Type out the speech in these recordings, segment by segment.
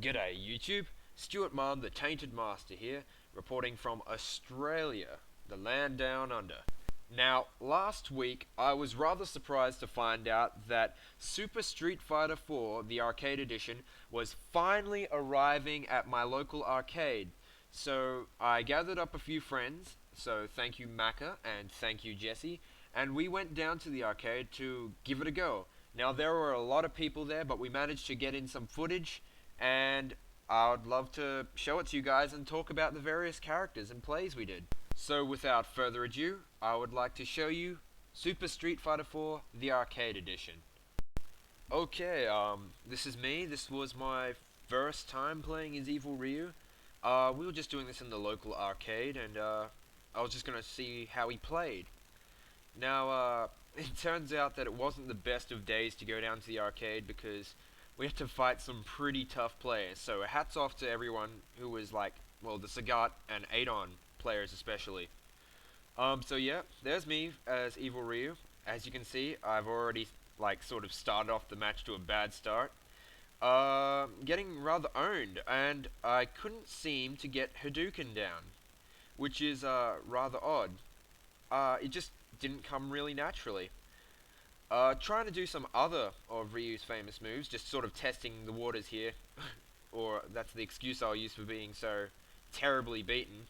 G'day YouTube, Stuart Marm the Tainted Master here, reporting from Australia, the land down under. Now, last week I was rather surprised to find out that Super Street Fighter 4, the arcade edition, was finally arriving at my local arcade. So I gathered up a few friends, so thank you Macca and thank you Jesse, and we went down to the arcade to give it a go. Now there were a lot of people there, but we managed to get in some footage and I would love to show it to you guys and talk about the various characters and plays we did. So without further ado, I would like to show you Super Street Fighter 4, the arcade edition. Okay, this is me. This was my first time playing as Evil Ryu. We were just doing this in the local arcade, and I was just gonna see how he played. Now, it turns out that it wasn't the best of days to go down to the arcade because we had to fight some pretty tough players. So hats off to everyone who was like, well, the Sagat and Adon players especially. So yeah, there's me as Evil Ryu. As you can see, I've already like sort of started off the match to a bad start. Getting rather owned, and I couldn't seem to get Hadouken down, which is rather odd. It just didn't come really naturally. Trying to do some other of Ryu's famous moves, just sort of testing the waters here, or that's the excuse I'll use for being so terribly beaten.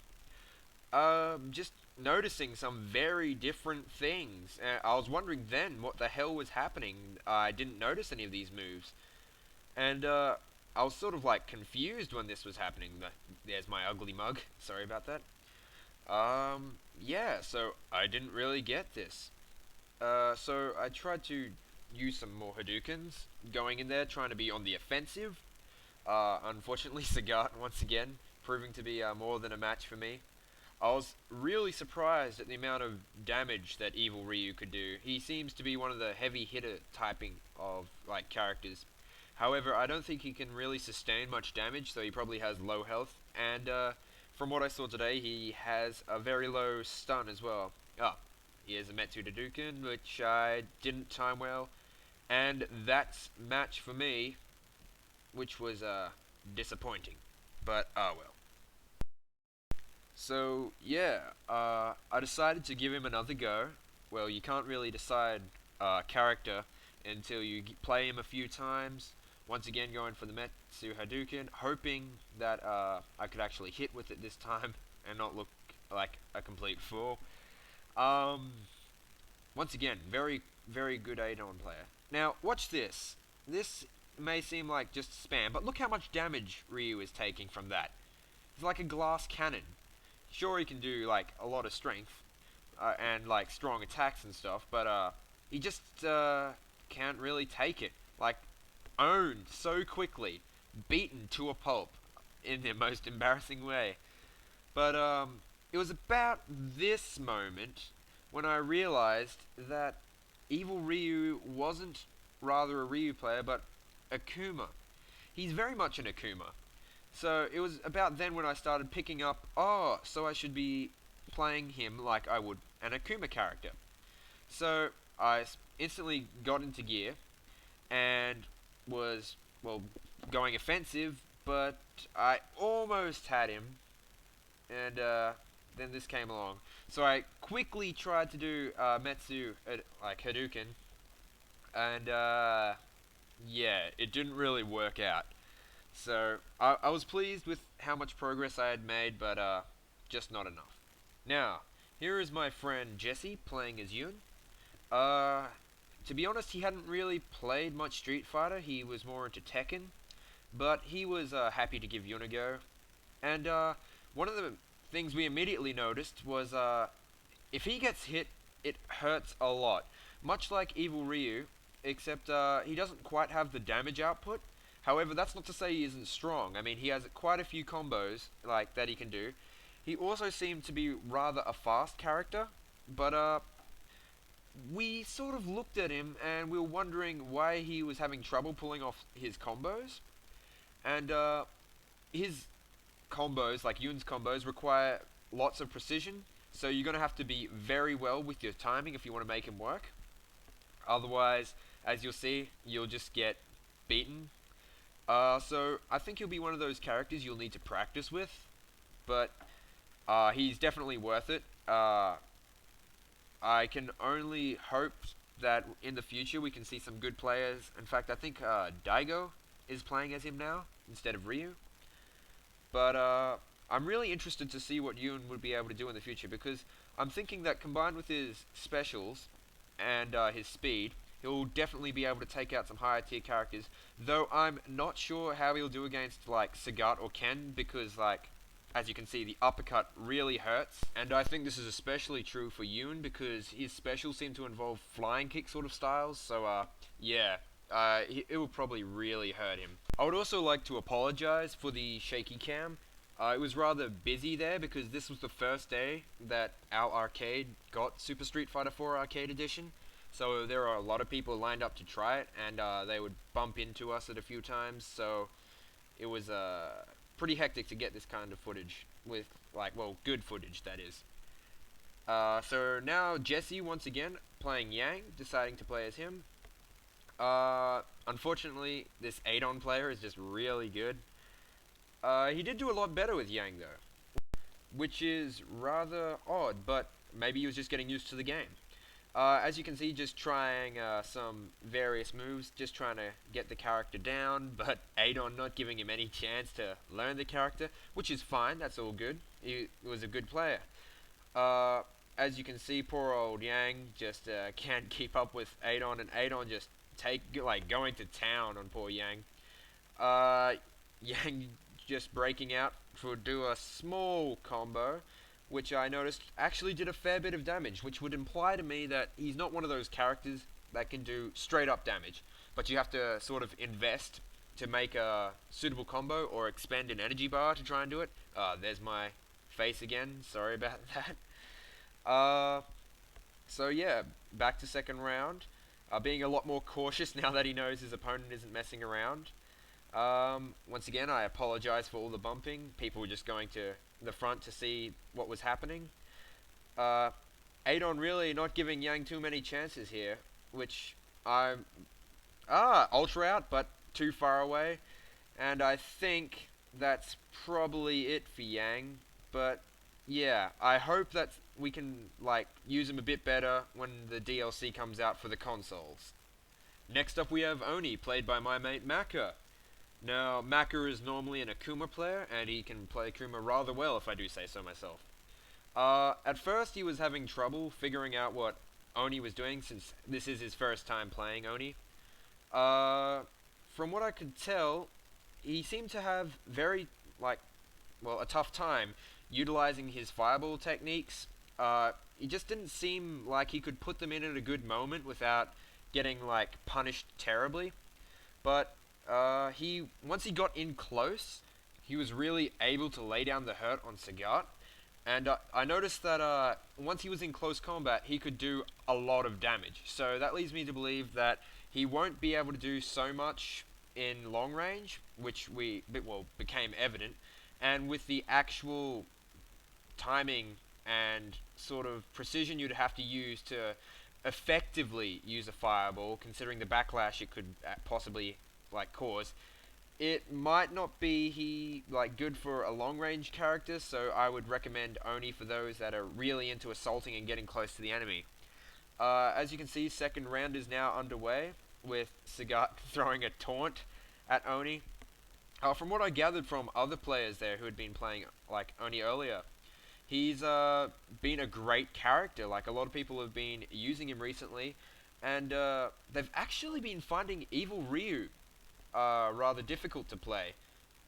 Just noticing some very different things. I was wondering then what the hell was happening. I didn't notice any of these moves. And I was sort of like confused when this was happening. There's my ugly mug, sorry about that. Yeah, so I didn't really get this. So I tried to use some more Hadoukens, going in there, trying to be on the offensive. Unfortunately, Sagat, once again, proving to be more than a match for me. I was really surprised at the amount of damage that Evil Ryu could do. He seems to be one of the heavy hitter typing of like characters. However, I don't think he can really sustain much damage, so he probably has low health. And from what I saw today, he has a very low stun as well. Here's a Metsu Hadouken, which I didn't time well. And that's match for me, which was disappointing. But, oh well. So, yeah, I decided to give him another go. Well, you can't really decide character until you play him a few times. Once again, going for the Metsu Hadouken, hoping that I could actually hit with it this time and not look like a complete fool. Once again, very, very good Adon player. Now, watch this. This may seem like just spam, but look how much damage Ryu is taking from that. It's like a glass cannon. Sure, he can do like a lot of strength and like strong attacks and stuff, but he just can't really take it. Like owned so quickly, beaten to a pulp in the most embarrassing way. But it was about this moment when I realized that Evil Ryu wasn't rather a Ryu player, but Akuma. He's very much an Akuma. So it was about then when I started picking up, oh, so I should be playing him like I would an Akuma character. So I instantly got into gear and was, well, going offensive, but I almost had him, and then this came along. So I quickly tried to do Metsu, like Hadouken, and yeah, it didn't really work out. So I was pleased with how much progress I had made, but just not enough. Now, here is my friend Jesse playing as Yun. To be honest, he hadn't really played much Street Fighter. He was more into Tekken, but he was happy to give Yun a go. And one of the things we immediately noticed was if he gets hit, it hurts a lot. Much like Evil Ryu, except he doesn't quite have the damage output. However, that's not to say he isn't strong. I mean, he has quite a few combos like that he can do. He also seemed to be rather a fast character, but we sort of looked at him and we were wondering why he was having trouble pulling off his combos. And his combos, like Yun's combos, require lots of precision, so you're going to have to be very well with your timing if you want to make him work. Otherwise, as you'll see, you'll just get beaten. So I think he'll be one of those characters you'll need to practice with, but he's definitely worth it. I can only hope that in the future we can see some good players. In fact, I think Daigo is playing as him now instead of Ryu. But I'm really interested to see what Yoon would be able to do in the future because I'm thinking that combined with his specials and his speed, he'll definitely be able to take out some higher tier characters. Though I'm not sure how he'll do against like Sagat or Ken because like as you can see the uppercut really hurts. And I think this is especially true for Yoon because his specials seem to involve flying kick sort of styles. So yeah, it will probably really hurt him. I would also like to apologize for the shaky cam. It was rather busy there because this was the first day that our arcade got Super Street Fighter 4 Arcade Edition. So there are a lot of people lined up to try it, and they would bump into us at a few times. So it was pretty hectic to get this kind of footage with, like, well, good footage that is. So now Jesse once again playing Yang, deciding to play as him. Unfortunately, this Adon player is just really good. He did do a lot better with Yang though, which is rather odd, but maybe he was just getting used to the game. As you can see, just trying some various moves, just trying to get the character down, but Adon not giving him any chance to learn the character, which is fine, that's all good. He was a good player. As you can see, poor old Yang just can't keep up with Adon, and Adon just going to town on poor Yang. Yang just breaking out to do a small combo, which I noticed actually did a fair bit of damage, which would imply to me that he's not one of those characters that can do straight up damage, but you have to sort of invest to make a suitable combo or expend an energy bar to try and do it. There's my face again, sorry about that. So yeah, back to second round. Being a lot more cautious now that he knows his opponent isn't messing around. Once again, I apologize for all the bumping. People were just going to the front to see what was happening. Adon really not giving Yang too many chances here, which I'm... ultra out, but too far away. And I think that's probably it for Yang. But yeah, I hope that we can like use him a bit better when the DLC comes out for the consoles. Next up we have Oni, played by my mate Maka. Now, Maka is normally an Akuma player, and he can play Akuma rather well if I do say so myself. At first he was having trouble figuring out what Oni was doing since this is his first time playing Oni. From what I could tell, he seemed to have very, a tough time utilizing his fireball techniques. He just didn't seem like he could put them in at a good moment without getting, punished terribly. But once he got in close, he was really able to lay down the hurt on Sagat. And I noticed that once he was in close combat, he could do a lot of damage. So that leads me to believe that he won't be able to do so much in long range, which became evident. And with the actual timing and sort of precision you'd have to use to effectively use a fireball, considering the backlash it could possibly cause, it might not be good for a long range character, so I would recommend Oni for those that are really into assaulting and getting close to the enemy. As you can see, second round is now underway with Sagat throwing a taunt at Oni. From what I gathered from other players there who had been playing Oni earlier, he's been a great character. A lot of people have been using him recently, and they've actually been finding Evil Ryu rather difficult to play,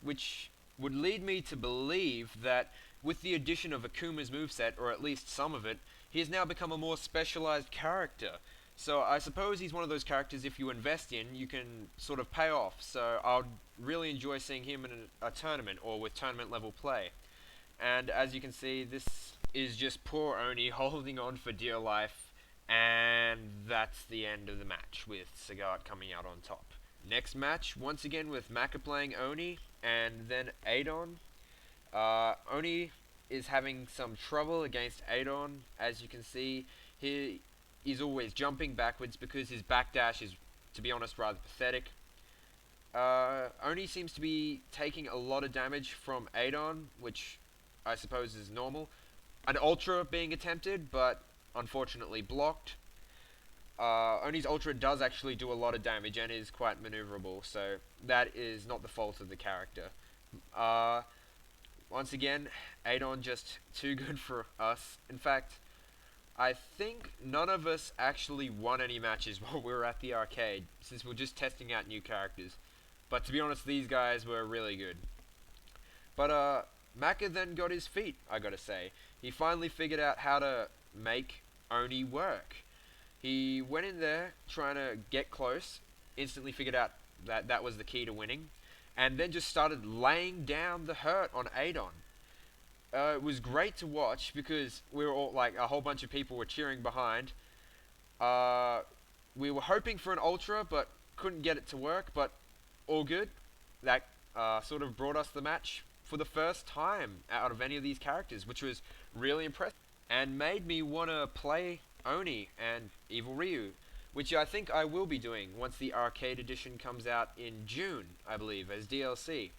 which would lead me to believe that with the addition of Akuma's moveset, or at least some of it, he has now become a more specialized character. So I suppose he's one of those characters if you invest in, you can sort of pay off. So I'd really enjoy seeing him in a tournament or with tournament level play. And as you can see, this is just poor Oni holding on for dear life, and that's the end of the match with Sagat coming out on top. Next match, once again with Maka playing Oni, and then Adon. Oni is having some trouble against Adon. As you can see, he is always jumping backwards because his backdash is, to be honest, rather pathetic. Oni seems to be taking a lot of damage from Adon, which I suppose is normal. An Ultra being attempted, but unfortunately blocked. Oni's Ultra does actually do a lot of damage and is quite maneuverable, so that is not the fault of the character. Uh, Once again, Adon just too good for us. In fact, I think none of us actually won any matches while we were at the arcade, since we're just testing out new characters. But to be honest, these guys were really good. But Maka then got his feet, I gotta say. He finally figured out how to make Oni work. He went in there trying to get close, instantly figured out that that was the key to winning, and then just started laying down the hurt on Adon. It was great to watch because we were all like a whole bunch of people were cheering behind. Uh, we were hoping for an ultra, but couldn't get it to work. But all good. That sort of brought us the match for the first time out of any of these characters, which was really impressive and made me want to play Oni and Evil Ryu, which I think I will be doing once the arcade edition comes out in June, I believe, as DLC.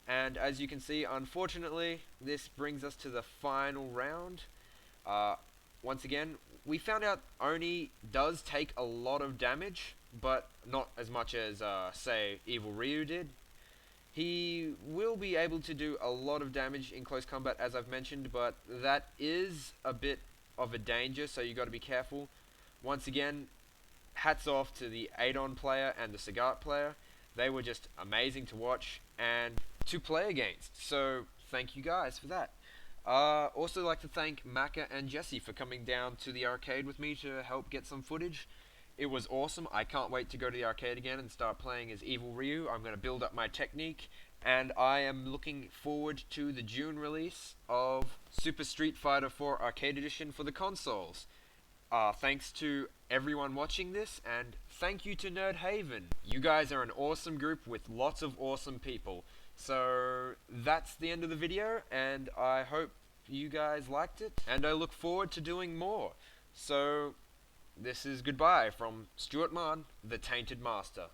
And as you can see, unfortunately, this brings us to the final round. Once again, we found out Oni does take a lot of damage, but not as much as, say, Evil Ryu did. He will be able to do a lot of damage in close combat, as I've mentioned, but that is a bit of a danger, so you got to be careful. Once again, hats off to the Adon player and the Sagat player. They were just amazing to watch and to play against, so thank you guys for that. Also like to thank Maka and Jesse for coming down to the arcade with me to help get some footage. It was awesome. I can't wait to go to the arcade again and start playing as Evil Ryu. I'm going to build up my technique, and I am looking forward to the June release of Super Street Fighter 4 Arcade Edition for the consoles. Thanks to everyone watching this, and thank you to Nerd Haven. You guys are an awesome group with lots of awesome people. So that's the end of the video, and I hope you guys liked it, and I look forward to doing more. So this is goodbye from Stuart Mann, the Tainted Master.